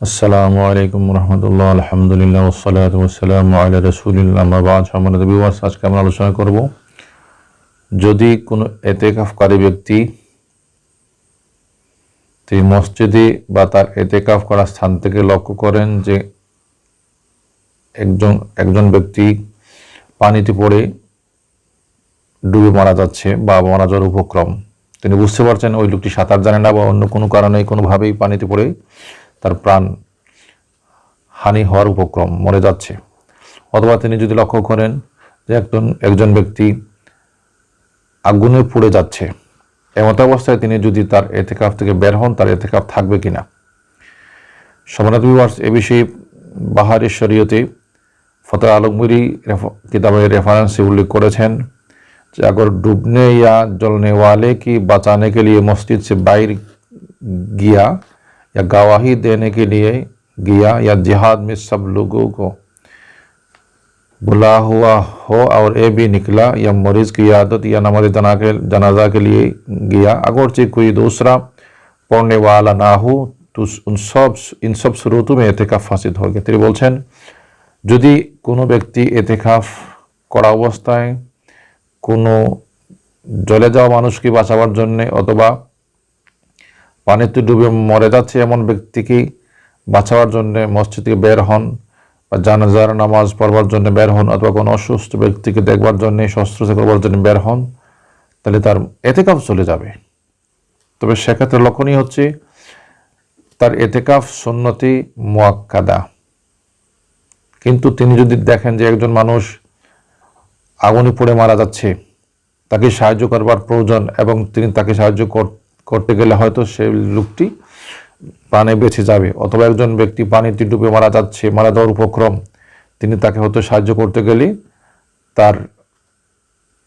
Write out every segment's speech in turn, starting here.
আসসালামু আলাইকুম রহমতুল্লাহ, আলহামদুলিল্লাহ, ওয়াসসালাতু ওয়াসসালামু আলা রাসূলিল্লাহ, আম্মা বা'দ। সম্মানিত ভিউয়ার্স, আজকে আমরা আলোচনা করব, যদি কোনো এতেকাফকারী ব্যক্তি তিনি মসজিদে বা তার এতেকাফ করা স্থান থেকে লক্ষ্য করেন যে একজন ব্যক্তি পানিতে পড়ে ডুবে মারা যাচ্ছে বা মারা যাওয়ার উপক্রম, তিনি বুঝতে পারছেন ওই লোকটি সাঁতার জানে না বা অন্য কোনো কারণে কোনোভাবেই পানিতে পড়ে তার প্রাণ হানি হওয়ার উপক্রম, মরে যাচ্ছে। অথবা তিনি যদি লক্ষ্য করেন যে একজন ব্যক্তি আগুনে পুড়ে যাচ্ছে, এমত অবস্থায় তিনি যদি তার এতেকাফ থেকে বের হন, তার এতেকাফ থাকবে কিনা। সম্মানিত ভিউয়ার্স, এ বিষয়ে বাহারি শরীয়তে ফতোয়া আলমগীরি किताबें रेफरेंस से उल्लेख करेছেন যে अगर डूबने या जलने वाले की बचाने के लिए मस्जिद से बाहर गया या गवाही देने के लिए गया या जिहाद में सब लोगों को बुला हुआ हो और ये भी निकला या मरीज की आदत या नमाज जनाजा के लिए गया, अगरचे कोई दूसरा पढ़ने वाला ना हो तो इन सब सूरतों में एतेकाफ फासिद हो गया। তিনি বলছেন, যদি কোনো ব্যক্তি এতেকাফ করা অবস্থায় কোনো জ্বলে যাওয়া মানুষকে বাঁচাবার জন্যে অথবা পানিতে ডুবে মরে যাচ্ছে এমন ব্যক্তিকে বাঁচাবার জন্যে মসজিদ থেকে বের হন বা জানাজার নামাজ পড়বার জন্য বের হন অথবা কোনো অসুস্থ ব্যক্তিকে দেখবার জন্যে শুশ্রূষা করবার জন্য বের হন, তাহলে তার এতেকাফ চলে যাবে। তবে সেক্ষেত্রে লক্ষণীয় হচ্ছে তার এতেকাফ সুন্নতি মুআক্কাদা। কিন্তু তিনি যদি দেখেন যে একজন মানুষ আগুনে পুড়ে মারা যাচ্ছে, তাকে সাহায্য করবার প্রয়োজন এবং তিনি তাকে সাহায্য করতে গেলে হয়তো সেই লোকটি প্রাণে বেঁচে যাবে, অথবা একজন ব্যক্তি পানিতে ডুবে মারা যাচ্ছে, মারা যাওয়ার উপক্রম, তিনি তাকে হয়তো সাহায্য করতে গেলে তার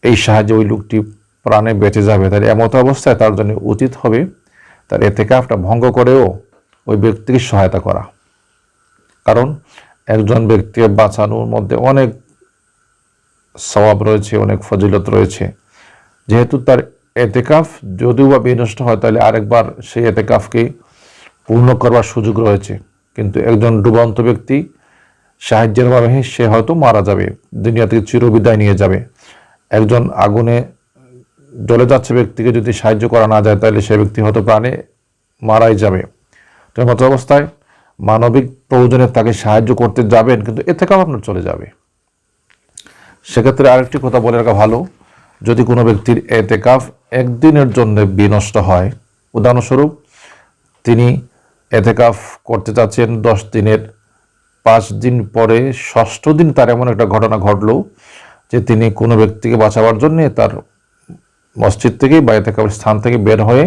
এই সাহায্যে ওই লোকটি প্রাণে বেঁচে যাবে। তাই এমত অবস্থায় তার জন্য উচিত হবে তার এতেকাফটা ভঙ্গ করেও ওই ব্যক্তিকে সহায়তা করা। কারণ একজন ব্যক্তিকে বাঁচানোর মধ্যে অনেক সওয়াব রয়েছে, অনেক ফজিলত রয়েছে। যেহেতু তার এতেকাফ যদিও বা বিনষ্ট হয়, তাহলে আরেকবার সেই এতেকাফকে পূর্ণ করবার সুযোগ রয়েছে। কিন্তু একজন ডুবন্ত ব্যক্তি সাহায্যের অভাবে সে হয়তো মারা যাবে, দুনিয়া থেকে চিরবিদায় নিয়ে যাবে। একজন আগুনে জ্বলে যাচ্ছে ব্যক্তিকে যদি সাহায্য করা না যায়, তাহলে সে ব্যক্তি হয়তো প্রাণে মারাই যাবে। তো মতো অবস্থায় মানবিক প্রয়োজনে তাকে সাহায্য করতে যাবেন, কিন্তু এতেকাফ আপনার চলে যাবে। সেক্ষেত্রে আরেকটি কথা বলে রাখা ভালো, যদি কোনো ব্যক্তির এতেকাফ একদিনের জন্য বিনষ্ট হয়, উদাহরণস্বরূপ তিনি এতেকাফ করতে চাচ্ছেন 10 দিনের, 5 দিন পরে 6ষ্ঠ দিন তার এমন একটা ঘটনা ঘটলো যে তিনি কোনো ব্যক্তিকে বাঁচাবার জন্যে তার মসজিদ থেকে বা এতেকাফের স্থান থেকে বের হয়ে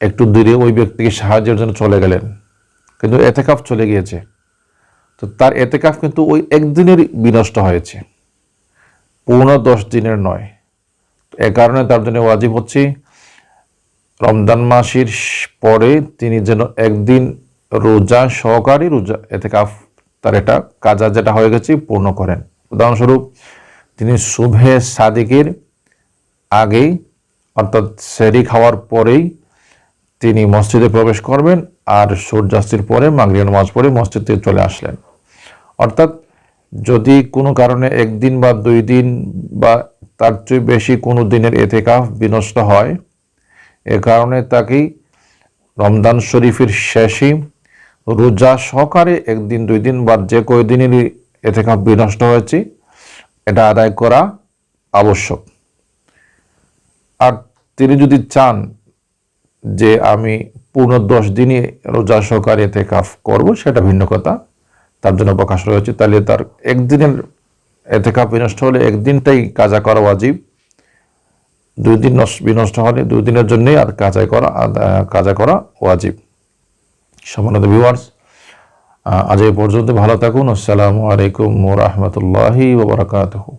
একটু দূরে ওই ব্যক্তিকে সাহায্যের জন্য চলে গেলেন, কিন্তু এতেকাফ চলে গিয়েছে। তো তার এতেকাফ কিন্তু ওই একদিনের বিনষ্ট হয়েছে, পূর্ণ 10 দিনের নয়। এ কারণে তার জন্য ওয়াজিব হচ্ছে রমজান মাসের পরে তিনি যেন একদিন রোজা সহকারী রোজা এতেকাফ তার এটা কাজা যেটা হয়ে গেছে পূর্ণ করেন। উদাহরণস্বরূপ তিনি সুবহে সাদিকের আগেই অর্থাৎ সেহরি খাওয়ার পরেই তিনি মসজিদে প্রবেশ করবেন, আর সূর্যাস্তের পরে মাগরিব নামাজ পড়ে মসজিদ থেকে চলে আসলেন। অর্থাৎ যদি কোনো কারণে একদিন বা 2 দিন বা তার চেয়ে বেশি কোনো দিনের এতেকাফ বিনষ্ট হয়, এ কারণে তাকে রমজান শরীফের শেষে রোজা সহকারে 1 দিন 2 দিন বা যে কয়দিনেরই এতেকাফ বিনষ্ট হয়েছে এটা আদায় করা আবশ্যক। আর তিনি যদি চান যে আমি পূর্ণ 10 দিনই রোজা সহকারে এতেকাফ করব, সেটা ভিন্ন কথা, তার জন্য অবকাশ রয়েছে। তাহলে তার একদিনের এতেকাফ বিনষ্ট হলে একদিনটাই কাজা করা ওয়াজিব, 2 দিন বিনষ্ট হলে 2 দিনের জন্যই আর কাজা করা ওয়াজিব। সম্মানিত ভিউয়ার্স, আজ এই পর্যন্ত ভালো থাকুন। আসসালামু আলাইকুম ওয়া রাহমাতুল্লাহি ওয়া বারাকাতুহু।